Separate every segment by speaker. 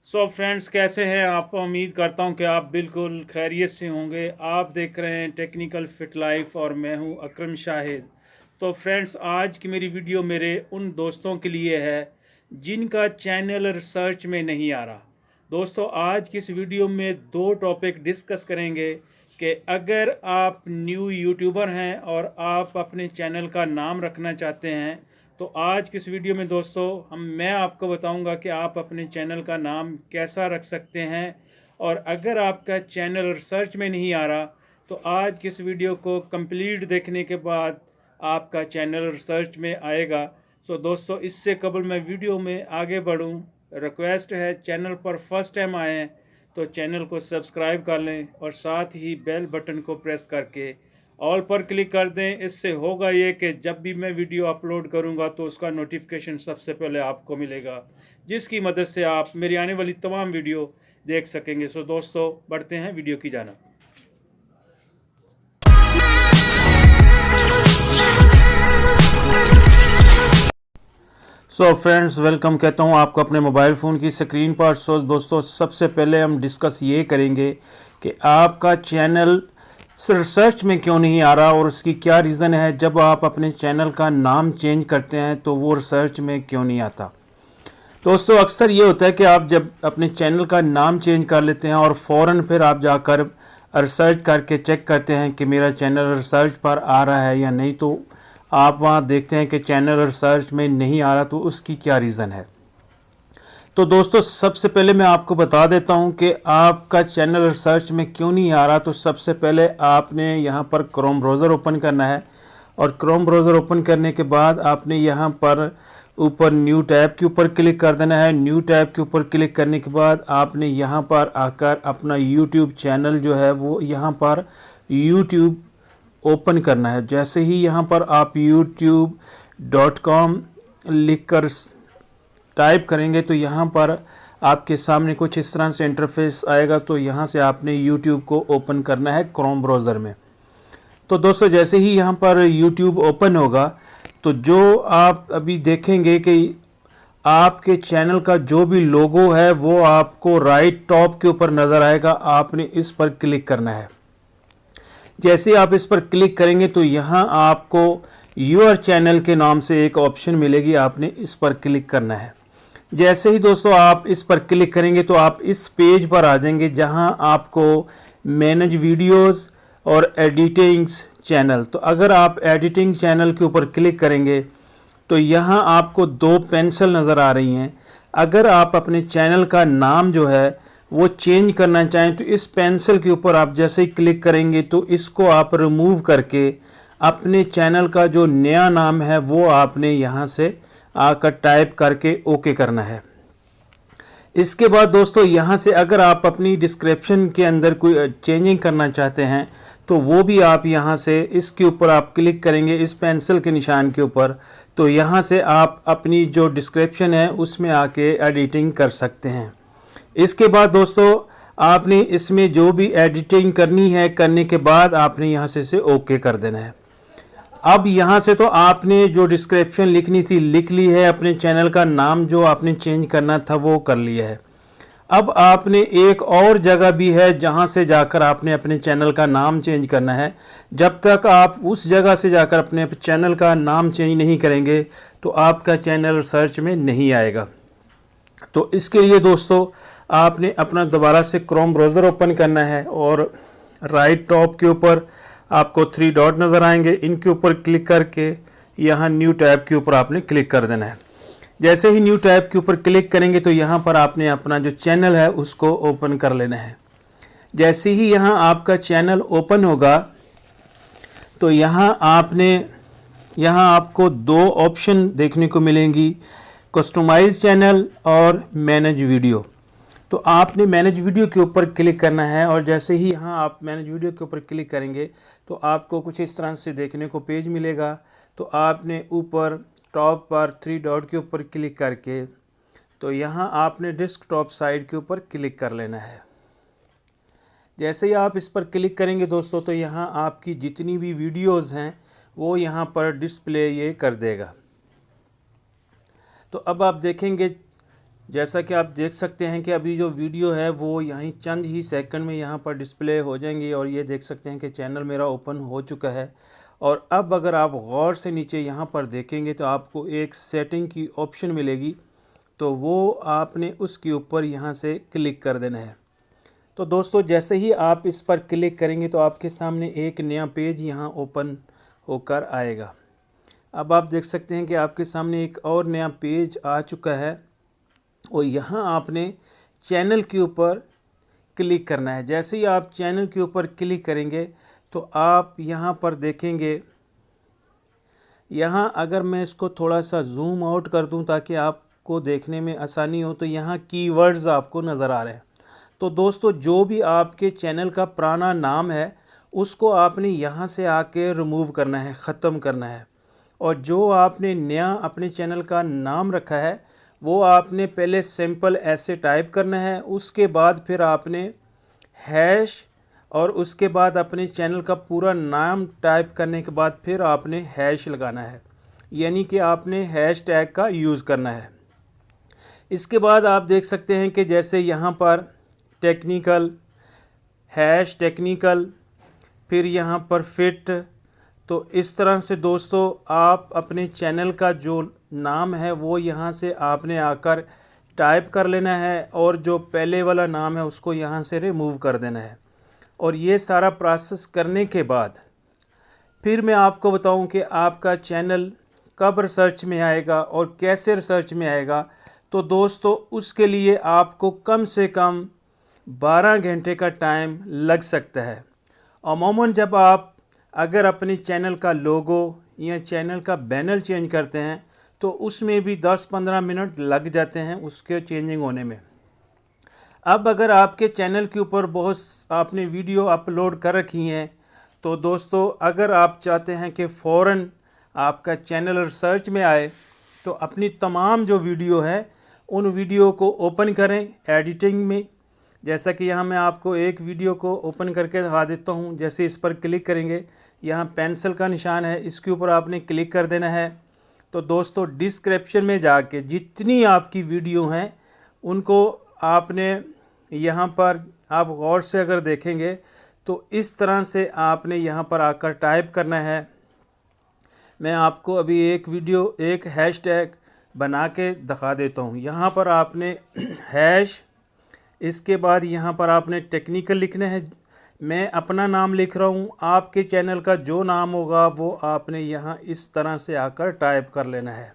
Speaker 1: So friends, कैसे हैं आप? उम्मीद करता हूं कि आप बिल्कुल खैरियत से होंगे। आप देख रहे हैं टेक्निकल फिट लाइफ और मैं हूं अकरम शाहिद। तो फ्रेंड्स, आज की मेरी वीडियो मेरे उन दोस्तों के लिए है जिनका चैनल रिसर्च में नहीं आ रहा। दोस्तों, आज की इस वीडियो में दो टॉपिक डिस्कस करेंगे कि अगर आप न्यू यूट्यूबर हैं और आप अपने चैनल का नाम रखना चाहते हैं तो आज की इस वीडियो में दोस्तों मैं आपको बताऊंगा कि आप अपने चैनल का नाम कैसा रख सकते हैं। और अगर आपका चैनल रिसर्च में नहीं आ रहा तो आज की इस वीडियो को कंप्लीट देखने के बाद आपका चैनल रिसर्च में आएगा। सो दोस्तों, इससे कबल मैं वीडियो में आगे बढ़ूं, रिक्वेस्ट है चैनल पर फर्स्ट टाइम आए हैं तो चैनल को सब्सक्राइब कर लें और साथ ही बेल बटन को प्रेस करके ऑल पर क्लिक कर दें। इससे होगा ये कि जब भी मैं वीडियो अपलोड करूंगा तो उसका नोटिफिकेशन सबसे पहले आपको मिलेगा, जिसकी मदद से आप मेरी आने वाली तमाम वीडियो देख सकेंगे। सो दोस्तों, बढ़ते हैं वीडियो की जानिब। सो फ्रेंड्स, वेलकम कहता हूँ आपको अपने मोबाइल फ़ोन की स्क्रीन पर। सो दोस्तों, सबसे पहले हम डिस्कस ये करेंगे कि आपका चैनल रिसर्च में क्यों नहीं आ रहा और उसकी क्या रीज़न है। जब आप अपने चैनल का नाम चेंज करते हैं तो वो रिसर्च में क्यों नहीं आता। दोस्तों, अक्सर ये होता है कि आप जब अपने चैनल का नाम चेंज कर लेते हैं और फ़ौरन फिर आप जाकर रिसर्च करके चेक करते हैं कि मेरा चैनल रिसर्च पर आ रहा है या नहीं, तो आप वहाँ देखते हैं कि चैनल रिसर्च में नहीं आ रहा। तो उसकी क्या रीज़न है। तो दोस्तों, सबसे पहले मैं आपको बता देता हूं कि आपका चैनल रिसर्च में क्यों नहीं आ रहा। तो सबसे पहले आपने यहां पर क्रोम ब्राउज़र ओपन करना है और क्रोम ब्राउज़र ओपन करने के बाद आपने यहां पर ऊपर न्यू टैब के ऊपर क्लिक कर देना है। न्यू टैब के ऊपर क्लिक करने के बाद आपने यहां पर आकर अपना यूट्यूब चैनल जो है वो यहां पर यूट्यूब ओपन करना है। जैसे ही यहाँ पर आप youtube.com लिखकर टाइप करेंगे तो यहाँ पर आपके सामने कुछ इस तरह से इंटरफेस आएगा। तो यहाँ से आपने YouTube को ओपन करना है क्रोम ब्राउज़र में। तो दोस्तों, जैसे ही यहाँ पर YouTube ओपन होगा तो जो आप अभी देखेंगे कि आपके चैनल का जो भी लोगो है वो आपको राइट टॉप के ऊपर नज़र आएगा। आपने इस पर क्लिक करना है। जैसे आप इस पर क्लिक करेंगे तो यहाँ आपको योर चैनल के नाम से एक ऑप्शन मिलेगी, आपने इस पर क्लिक करना है। जैसे ही दोस्तों आप इस पर क्लिक करेंगे तो आप इस पेज पर आ जाएंगे जहाँ आपको मैनेज वीडियोस और एडिटिंग्स चैनल। तो अगर आप एडिटिंग चैनल के ऊपर क्लिक करेंगे तो यहाँ आपको दो पेंसिल नज़र आ रही हैं। अगर आप अपने चैनल का नाम जो है वो चेंज करना चाहें तो इस पेंसिल के ऊपर आप जैसे ही क्लिक करेंगे तो इसको आप रिमूव करके अपने चैनल का जो नया नाम है वो आपने यहाँ से आकर टाइप करके ओके करना है। इसके बाद दोस्तों, यहाँ से अगर आप अपनी डिस्क्रिप्शन के अंदर कोई चेंजिंग करना चाहते हैं तो वो भी आप यहाँ से इसके ऊपर आप क्लिक करेंगे इस पेंसिल के निशान के ऊपर। तो यहाँ से आप अपनी जो डिस्क्रिप्शन है उसमें आके एडिटिंग कर सकते हैं। इसके बाद दोस्तों, आपने इसमें जो भी एडिटिंग करनी है करने के बाद आपने यहाँ से इसे ओके कर देना है। अब यहाँ से तो आपने जो डिस्क्रिप्शन लिखनी थी लिख ली है, अपने चैनल का नाम जो आपने चेंज करना था वो कर लिया है। अब आपने एक और जगह भी है जहाँ से जाकर आपने अपने चैनल का नाम चेंज करना है। जब तक आप उस जगह से जाकर अपने चैनल का नाम चेंज नहीं करेंगे तो आपका चैनल सर्च में नहीं आएगा। तो इसके लिए दोस्तों, आपने अपना दोबारा से क्रोम ब्राउज़र ओपन करना है और राइट टॉप के ऊपर आपको 3 डॉट नज़र आएंगे। इनके ऊपर क्लिक करके यहाँ न्यू टैब के ऊपर आपने क्लिक कर देना है। जैसे ही न्यू टैब के ऊपर क्लिक करेंगे तो यहाँ पर आपने अपना जो चैनल है उसको ओपन कर लेना है। जैसे ही यहाँ आपका चैनल ओपन होगा तो यहाँ आपको दो ऑप्शन देखने को मिलेंगी, कस्टमाइज चैनल और मैनेज वीडियो। तो आपने मैनेज वीडियो के ऊपर क्लिक करना है और जैसे ही यहाँ आप मैनेज वीडियो के ऊपर क्लिक करेंगे तो आपको कुछ इस तरह से देखने को पेज मिलेगा। तो आपने ऊपर टॉप पर 3 डॉट के ऊपर क्लिक करके तो यहाँ आपने डेस्कटॉप साइड के ऊपर क्लिक कर लेना है। जैसे ही आप इस पर क्लिक करेंगे दोस्तों तो यहाँ आपकी जितनी भी वीडियोज़ हैं वो यहाँ पर डिस्प्ले ये कर देगा। तो अब आप देखेंगे जैसा कि आप देख सकते हैं कि अभी जो वीडियो है वो यहीं चंद ही सेकंड में यहाँ पर डिस्प्ले हो जाएंगी और ये देख सकते हैं कि चैनल मेरा ओपन हो चुका है। और अब अगर आप गौर से नीचे यहाँ पर देखेंगे तो आपको एक सेटिंग की ऑप्शन मिलेगी, तो वो आपने उसके ऊपर यहाँ से क्लिक कर देना है। तो दोस्तों जैसे ही आप इस पर क्लिक करेंगे तो आपके सामने एक नया पेज यहाँ ओपन होकर आएगा। अब आप देख सकते हैं कि आपके सामने एक और नया पेज आ चुका है और यहाँ आपने चैनल के ऊपर क्लिक करना है। जैसे ही आप चैनल के ऊपर क्लिक करेंगे तो आप यहाँ पर देखेंगे, यहाँ अगर मैं इसको थोड़ा सा जूम आउट कर दूँ ताकि आपको देखने में आसानी हो, तो यहाँ कीवर्ड्स आपको नज़र आ रहे हैं। तो दोस्तों जो भी आपके चैनल का पुराना नाम है उसको आपने यहाँ से आके रिमूव करना है, ख़त्म करना है। और जो आपने नया अपने चैनल का नाम रखा है वो आपने पहले सिंपल ऐसे टाइप करना है, उसके बाद फिर आपने हैश और उसके बाद अपने चैनल का पूरा नाम टाइप करने के बाद फिर आपने हैश लगाना है, यानी कि आपने हैश टैग का यूज़ करना है। इसके बाद आप देख सकते हैं कि जैसे यहाँ पर टेक्निकल, हैश टेक्निकल, फिर यहाँ पर फिट। तो इस तरह से दोस्तों आप अपने चैनल का जो नाम है वो यहाँ से आपने आकर टाइप कर लेना है और जो पहले वाला नाम है उसको यहाँ से रिमूव कर देना है। और ये सारा प्रोसेस करने के बाद फिर मैं आपको बताऊं कि आपका चैनल कब रिसर्च में आएगा और कैसे रिसर्च में आएगा। तो दोस्तों उसके लिए आपको कम से कम 12 घंटे का टाइम लग सकता है। अमूमन जब आप अगर अपने चैनल का लोगो या चैनल का बैनर चेंज करते हैं तो उसमें भी 10-15 मिनट लग जाते हैं उसके चेंजिंग होने में। अब अगर आपके चैनल के ऊपर बहुत आपने वीडियो अपलोड कर रखी हैं तो दोस्तों अगर आप चाहते हैं कि फ़ौरन आपका चैनल रिसर्च में आए तो अपनी तमाम जो वीडियो है उन वीडियो को ओपन करें एडिटिंग में। जैसा कि यहाँ मैं आपको एक वीडियो को ओपन करके दिखा देता हूँ। जैसे इस पर क्लिक करेंगे, यहाँ पेंसिल का निशान है, इसके ऊपर आपने क्लिक कर देना है। तो दोस्तों डिस्क्रिप्शन में जाके जितनी आपकी वीडियो हैं उनको आपने यहाँ पर आप गौर से अगर देखेंगे तो इस तरह से आपने यहाँ पर आकर टाइप करना है। मैं आपको अभी एक वीडियो एक हैश टैग बना के दिखा देता हूँ। यहाँ पर आपने हैश, इसके बाद यहाँ पर आपने टेक्निकल लिखना है। मैं अपना नाम लिख रहा हूँ, आपके चैनल का जो नाम होगा वो आपने यहाँ इस तरह से आकर टाइप कर लेना है।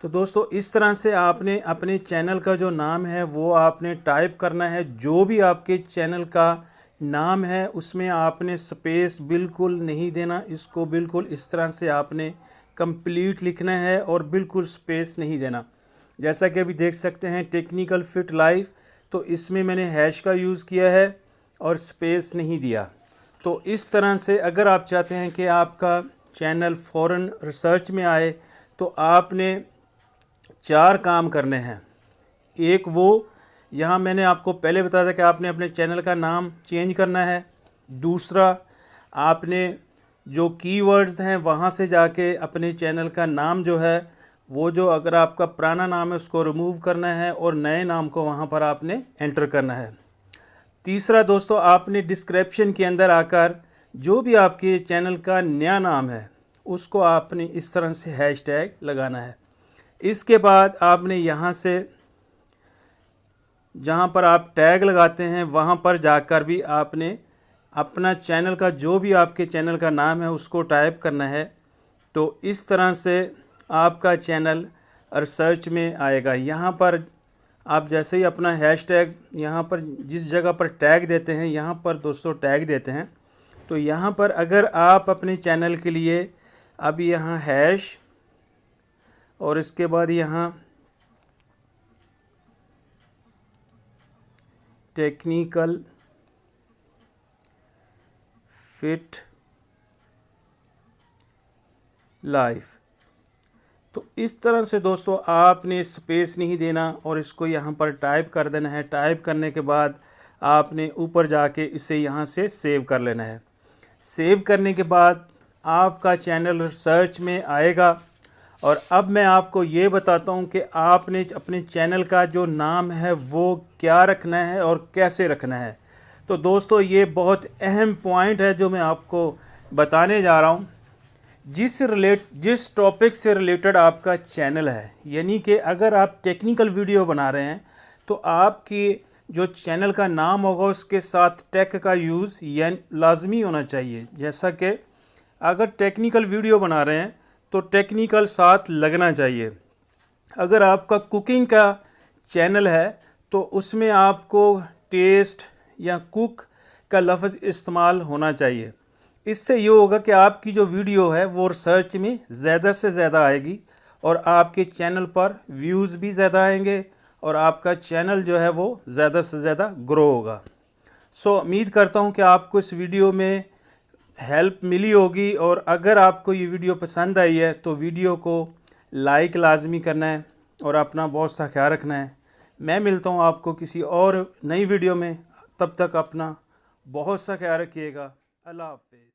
Speaker 1: तो दोस्तों इस तरह से आपने अपने चैनल का जो नाम है वो आपने टाइप करना है। जो भी आपके चैनल का नाम है उसमें आपने स्पेस बिल्कुल नहीं देना, इसको बिल्कुल इस तरह से आपने कंप्लीट लिखना है और बिल्कुल स्पेस नहीं देना। जैसा कि अभी देख सकते हैं टेक्निकल फिट लाइफ, तो इसमें मैंने हैश का यूज़ किया है और स्पेस नहीं दिया। तो इस तरह से अगर आप चाहते हैं कि आपका चैनल फ़ौरन रिसर्च में आए तो आपने 4 काम करने हैं। एक वो, यहाँ मैंने आपको पहले बताया था कि आपने अपने चैनल का नाम चेंज करना है। दूसरा, आपने जो कीवर्ड्स हैं वहाँ से जाके अपने चैनल का नाम जो है वो जो अगर आपका पुराना नाम है उसको रिमूव करना है और नए नाम को वहाँ पर आपने एंटर करना है। तीसरा दोस्तों, आपने डिस्क्रिप्शन के अंदर आकर जो भी आपके चैनल का नया नाम है उसको आपने इस तरह से हैश टैग लगाना है। इसके बाद आपने यहाँ से जहाँ पर आप टैग लगाते हैं वहाँ पर जाकर भी आपने अपना चैनल का जो भी आपके चैनल का नाम है उसको टाइप करना है। तो इस तरह से आपका चैनल रिसर्च में आएगा। यहाँ पर आप जैसे ही अपना हैश टैग यहाँ पर जिस जगह पर टैग देते हैं यहाँ पर दोस्तों टैग देते हैं, तो यहाँ पर अगर आप अपने चैनल के लिए अब यहाँ हैश और इसके बाद यहाँ टेक्निकल फिट लाइफ, तो इस तरह से दोस्तों आपने स्पेस नहीं देना और इसको यहाँ पर टाइप कर देना है। टाइप करने के बाद आपने ऊपर जाके इसे यहाँ से सेव कर लेना है। सेव करने के बाद आपका चैनल रिसर्च में आएगा और अब मैं आपको ये बताता हूँ कि आपने अपने चैनल का जो नाम है वो क्या रखना है और कैसे रखना है। तो दोस्तों ये बहुत अहम पॉइंट है जो मैं आपको बताने जा रहा हूँ। जिस टॉपिक से रिलेटेड आपका चैनल है, यानी कि अगर आप टेक्निकल वीडियो बना रहे हैं तो आपकी जो चैनल का नाम होगा उसके साथ टेक का यूज़ लाजमी होना चाहिए। जैसा कि अगर टेक्निकल वीडियो बना रहे हैं तो टेक्निकल साथ लगना चाहिए। अगर आपका कुकिंग का चैनल है तो उसमें आपको टेस्ट या कुक का लफ्ज़ इस्तेमाल होना चाहिए। इससे ये होगा कि आपकी जो वीडियो है वो सर्च में ज़्यादा से ज़्यादा आएगी और आपके चैनल पर व्यूज़ भी ज़्यादा आएंगे और आपका चैनल जो है वो ज़्यादा से ज़्यादा ग्रो होगा। सो उम्मीद करता हूँ कि आपको इस वीडियो में हेल्प मिली होगी, और अगर आपको ये वीडियो पसंद आई है तो वीडियो को लाइक लाजमी करना है और अपना बहुत सा ख्याल रखना है। मैं मिलता हूँ आपको किसी और नई वीडियो में, तब तक अपना बहुत सा ख्याल रखिएगा। अल्लाह हाफ़िज़।